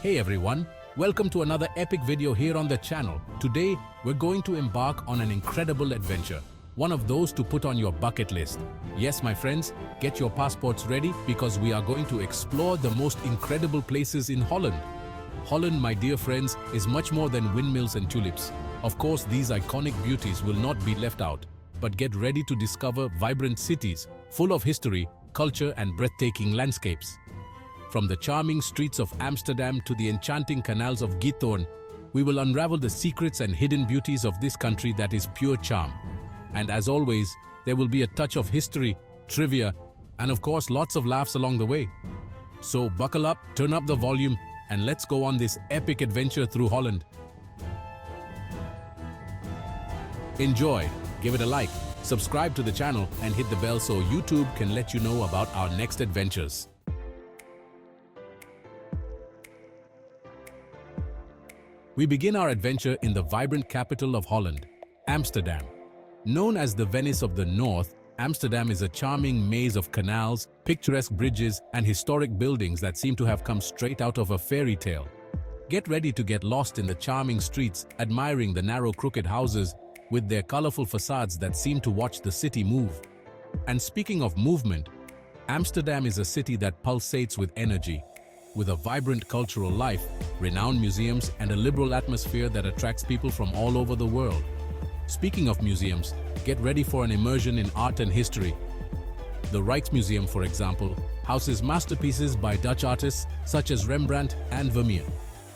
Hey everyone, welcome to another epic video here on the channel. Today, we're going to embark on an incredible adventure. One of those to put on your bucket list. Yes, my friends, get your passports ready because we are going to explore the most incredible places in Holland. Holland, my dear friends, is much more than windmills and tulips. Of course, these iconic beauties will not be left out. But get ready to discover vibrant cities, full of history, culture and breathtaking landscapes. From the charming streets of Amsterdam to the enchanting canals of Giethoorn, we will unravel the secrets and hidden beauties of this country that is pure charm. And as always, there will be a touch of history, trivia, and of course lots of laughs along the way. So buckle up, turn up the volume, and let's go on this epic adventure through Holland. Enjoy, give it a like, subscribe to the channel and hit the bell so YouTube can let you know about our next adventures. We begin our adventure in the vibrant capital of Holland, Amsterdam. Known as the Venice of the North, Amsterdam is a charming maze of canals, picturesque bridges, and historic buildings that seem to have come straight out of a fairy tale. Get ready to get lost in the charming streets, admiring the narrow crooked houses with their colorful facades that seem to watch the city move. And speaking of movement, Amsterdam is a city that pulsates with energy. With a vibrant cultural life, renowned museums, and a liberal atmosphere that attracts people from all over the world. Speaking of museums, get ready for an immersion in art and history. The Rijksmuseum, for example, houses masterpieces by Dutch artists such as Rembrandt and Vermeer.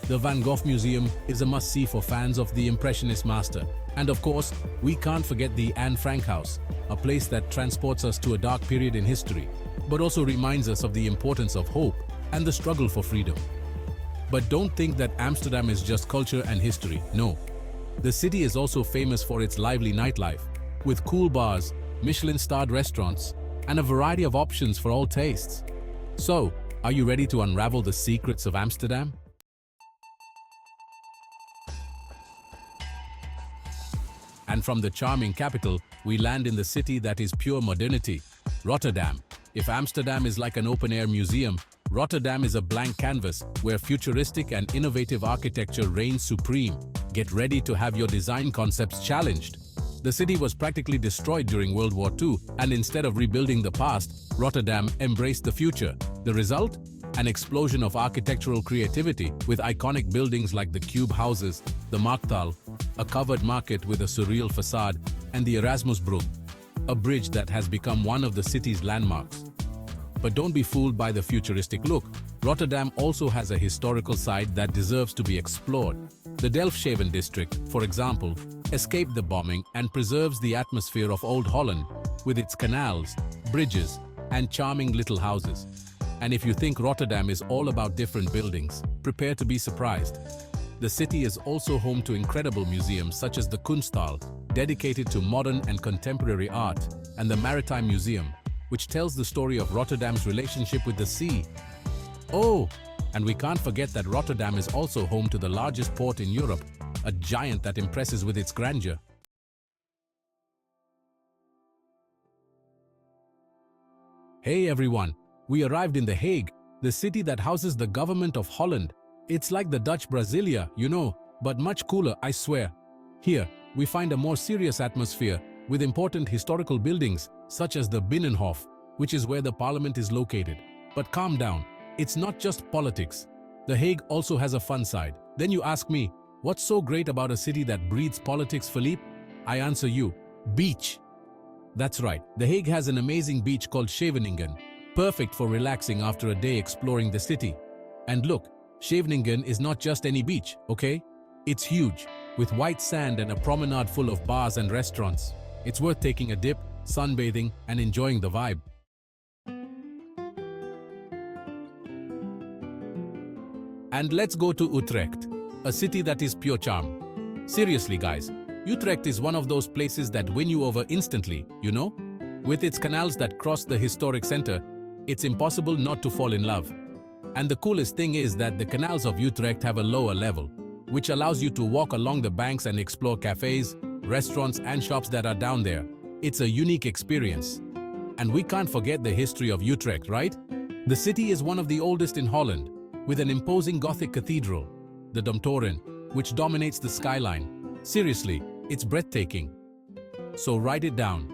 The Van Gogh Museum is a must-see for fans of the Impressionist master. And of course, we can't forget the Anne Frank House, a place that transports us to a dark period in history, but also reminds us of the importance of hope and the struggle for freedom. But don't think that Amsterdam is just culture and history. No. The city is also famous for its lively nightlife, with cool bars, Michelin-starred restaurants, and a variety of options for all tastes. So, are you ready to unravel the secrets of Amsterdam? And from the charming capital, we land in the city that is pure modernity, Rotterdam. If Amsterdam is like an open-air museum, Rotterdam is a blank canvas where futuristic and innovative architecture reigns supreme. Get ready to have your design concepts challenged. The city was practically destroyed during World War II, and instead of rebuilding the past, Rotterdam embraced the future. The result? An explosion of architectural creativity with iconic buildings like the cube houses, the Markthal, a covered market with a surreal facade, and the Erasmusbrug, a bridge that has become one of the city's landmarks. But don't be fooled by the futuristic look. Rotterdam also has a historical side that deserves to be explored. The Delft district, for example, escaped the bombing and preserves the atmosphere of Old Holland with its canals, bridges, and charming little houses. And if you think Rotterdam is all about different buildings, prepare to be surprised. The city is also home to incredible museums such as the Kunsthal, dedicated to modern and contemporary art, and the Maritime Museum, which tells the story of Rotterdam's relationship with the sea. Oh, and we can't forget that Rotterdam is also home to the largest port in Europe, a giant that impresses with its grandeur. Hey everyone, we arrived in The Hague, the city that houses the government of Holland. It's like the Dutch Brasilia, you know, but much cooler, I swear. Here, we find a more serious atmosphere with important historical buildings such as the Binnenhof, which is where the parliament is located. But calm down, it's not just politics. The Hague also has a fun side. Then you ask me, what's so great about a city that breathes politics, Philippe? I answer you, beach. That's right, The Hague has an amazing beach called Scheveningen, perfect for relaxing after a day exploring the city. And look, Scheveningen is not just any beach, okay? It's huge, with white sand and a promenade full of bars and restaurants. It's worth taking a dip, sunbathing, and enjoying the vibe. And let's go to Utrecht, a city that is pure charm. Seriously guys, Utrecht is one of those places that win you over instantly, you know? With its canals that cross the historic center, it's impossible not to fall in love. And the coolest thing is that the canals of Utrecht have a lower level, which allows you to walk along the banks and explore cafes, restaurants, and shops that are down there. It's a unique experience. And we can't forget the history of Utrecht, right? The city is one of the oldest in Holland, with an imposing Gothic cathedral, the Domtoren, which dominates the skyline. Seriously, it's breathtaking. So write it down.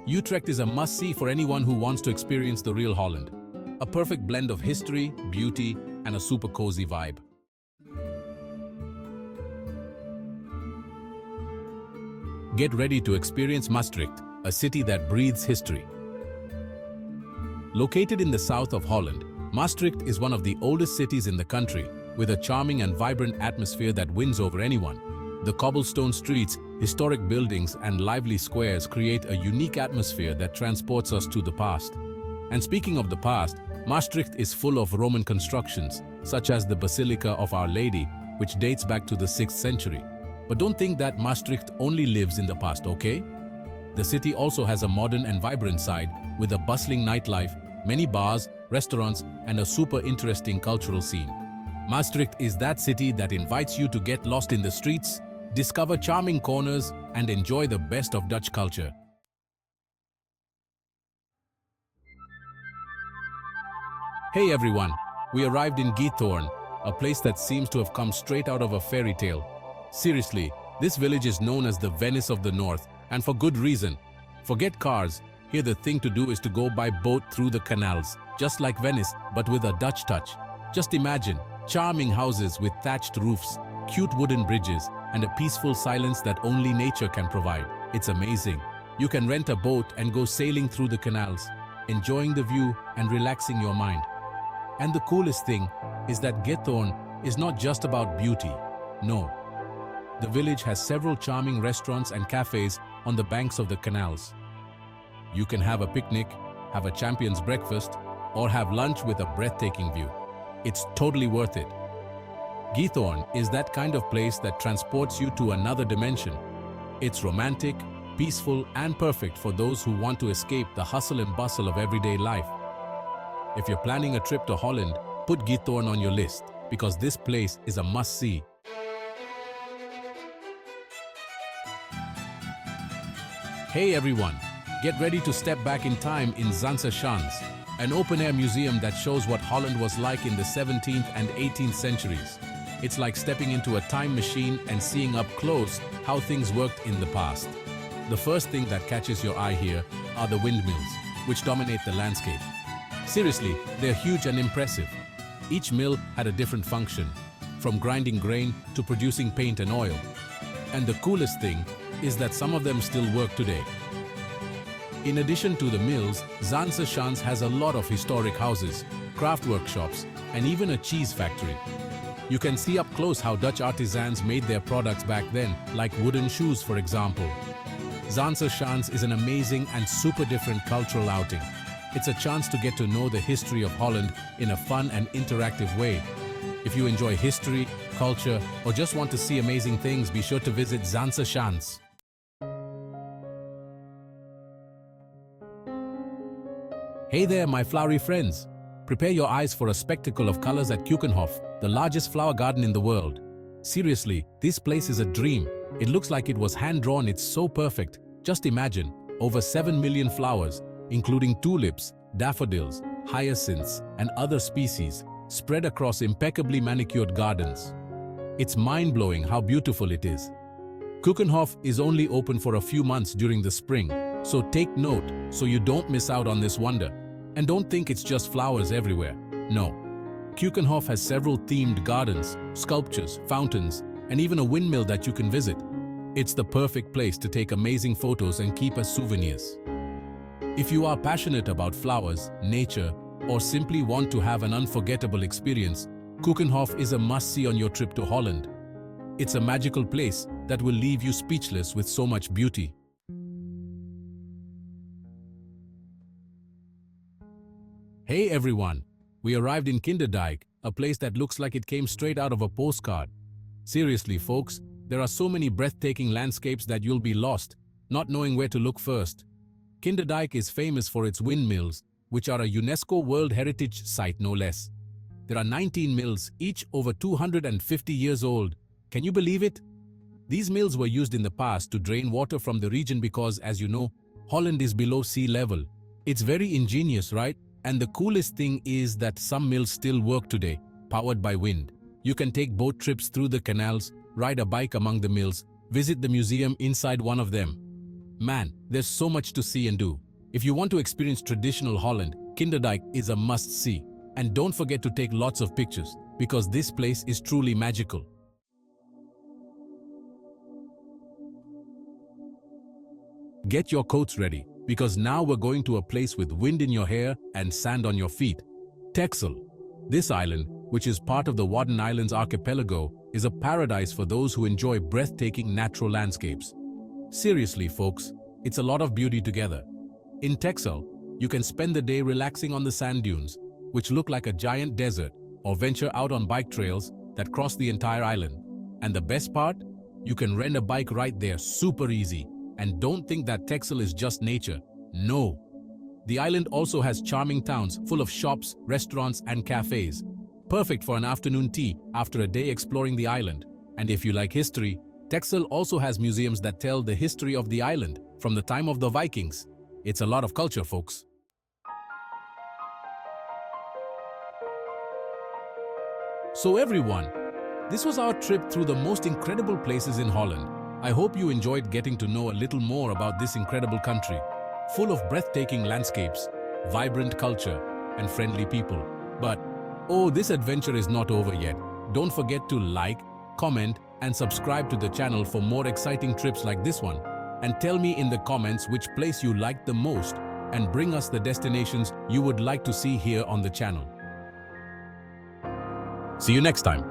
Utrecht is a must-see for anyone who wants to experience the real Holland. A perfect blend of history, beauty, and a super cozy vibe. Get ready to experience Maastricht, a city that breathes history. Located in the south of Holland, Maastricht is one of the oldest cities in the country, with a charming and vibrant atmosphere that wins over anyone. The cobblestone streets, historic buildings, and lively squares create a unique atmosphere that transports us to the past. And speaking of the past, Maastricht is full of Roman constructions, such as the Basilica of Our Lady, which dates back to the 6th century. But don't think that Maastricht only lives in the past, okay? The city also has a modern and vibrant side, with a bustling nightlife, many bars, restaurants, and a super interesting cultural scene. Maastricht is that city that invites you to get lost in the streets, discover charming corners, and enjoy the best of Dutch culture. Hey everyone, we arrived in Giethoorn, a place that seems to have come straight out of a fairy tale. Seriously, this village is known as the Venice of the North, and for good reason. Forget cars, here the thing to do is to go by boat through the canals, just like Venice, but with a Dutch touch. Just imagine, charming houses with thatched roofs, cute wooden bridges, and a peaceful silence that only nature can provide. It's amazing. You can rent a boat and go sailing through the canals, enjoying the view and relaxing your mind. And the coolest thing is that Giethoorn is not just about beauty. No. The village has several charming restaurants and cafes on the banks of the canals. You can have a picnic, have a champion's breakfast, or have lunch with a breathtaking view. It's totally worth it. Giethoorn is that kind of place that transports you to another dimension. It's romantic, peaceful, and perfect for those who want to escape the hustle and bustle of everyday life. If you're planning a trip to Holland, put Giethoorn on your list, because this place is a must-see. Hey everyone, get ready to step back in time in Ziens, an open-air museum that shows what Holland was like in the 17th and 18th centuries. It's like stepping into a time machine and seeing up close how things worked in the past. The first thing that catches your eye here are the windmills, which dominate the landscape. Seriously, they're huge and impressive. Each mill had a different function, from grinding grain to producing paint and oil. And the coolest thing is that some of them still work today. In addition to the mills, Ziens has a lot of historic houses, craft workshops, and even a cheese factory. You can see up close how Dutch artisans made their products back then, like wooden shoes for example. Ziens is an amazing and super different cultural outing. It's a chance to get to know the history of Holland in a fun and interactive way. If you enjoy history, culture, or just want to see amazing things, be sure to visit Ziens. Hey there, my flowery friends! Prepare your eyes for a spectacle of colors at Keukenhof, the largest flower garden in the world. Seriously, this place is a dream. It looks like it was hand-drawn, it's so perfect. Just imagine, over 7 million flowers, including tulips, daffodils, hyacinths, and other species, spread across impeccably manicured gardens. It's mind-blowing how beautiful it is. Keukenhof is only open for a few months during the spring, so take note so you don't miss out on this wonder. And don't think it's just flowers everywhere. No. Keukenhof has several themed gardens, sculptures, fountains, and even a windmill that you can visit. It's the perfect place to take amazing photos and keep as souvenirs. If you are passionate about flowers, nature, or simply want to have an unforgettable experience, Keukenhof is a must-see on your trip to Holland. It's a magical place that will leave you speechless with so much beauty. Hey everyone! We arrived in Kinderdijk, a place that looks like it came straight out of a postcard. Seriously folks, there are so many breathtaking landscapes that you'll be lost, not knowing where to look first. Kinderdijk is famous for its windmills, which are a UNESCO World Heritage Site no less. There are 19 mills, each over 250 years old. Can you believe it? These mills were used in the past to drain water from the region because, as you know, Holland is below sea level. It's very ingenious, right? And the coolest thing is that some mills still work today. powered by wind. You can take boat trips through the canals, ride a bike among the mills, visit the museum inside one of them. Man, there's so much to see and do. If you want to experience traditional Holland, Kinderdijk is a must-see. And don't forget to take lots of pictures, because this place is truly magical. Get your coats ready, because now we're going to a place with wind in your hair and sand on your feet. Texel. This island, which is part of the Wadden Islands archipelago, is a paradise for those who enjoy breathtaking natural landscapes. Seriously, folks, it's a lot of beauty together. In Texel, you can spend the day relaxing on the sand dunes, which look like a giant desert, or venture out on bike trails that cross the entire island. And the best part? You can rent a bike right there, super easy. And don't think that Texel is just nature. No. The island also has charming towns full of shops, restaurants, and cafes. Perfect for an afternoon tea after a day exploring the island. And if you like history, Texel also has museums that tell the history of the island from the time of the Vikings. It's a lot of culture, folks. So everyone, this was our trip through the most incredible places in Holland. I hope you enjoyed getting to know a little more about this incredible country, full of breathtaking landscapes, vibrant culture, and friendly people. But, oh, this adventure is not over yet. Don't forget to like, comment, and subscribe to the channel for more exciting trips like this one. And tell me in the comments which place you liked the most, and bring us the destinations you would like to see here on the channel. See you next time.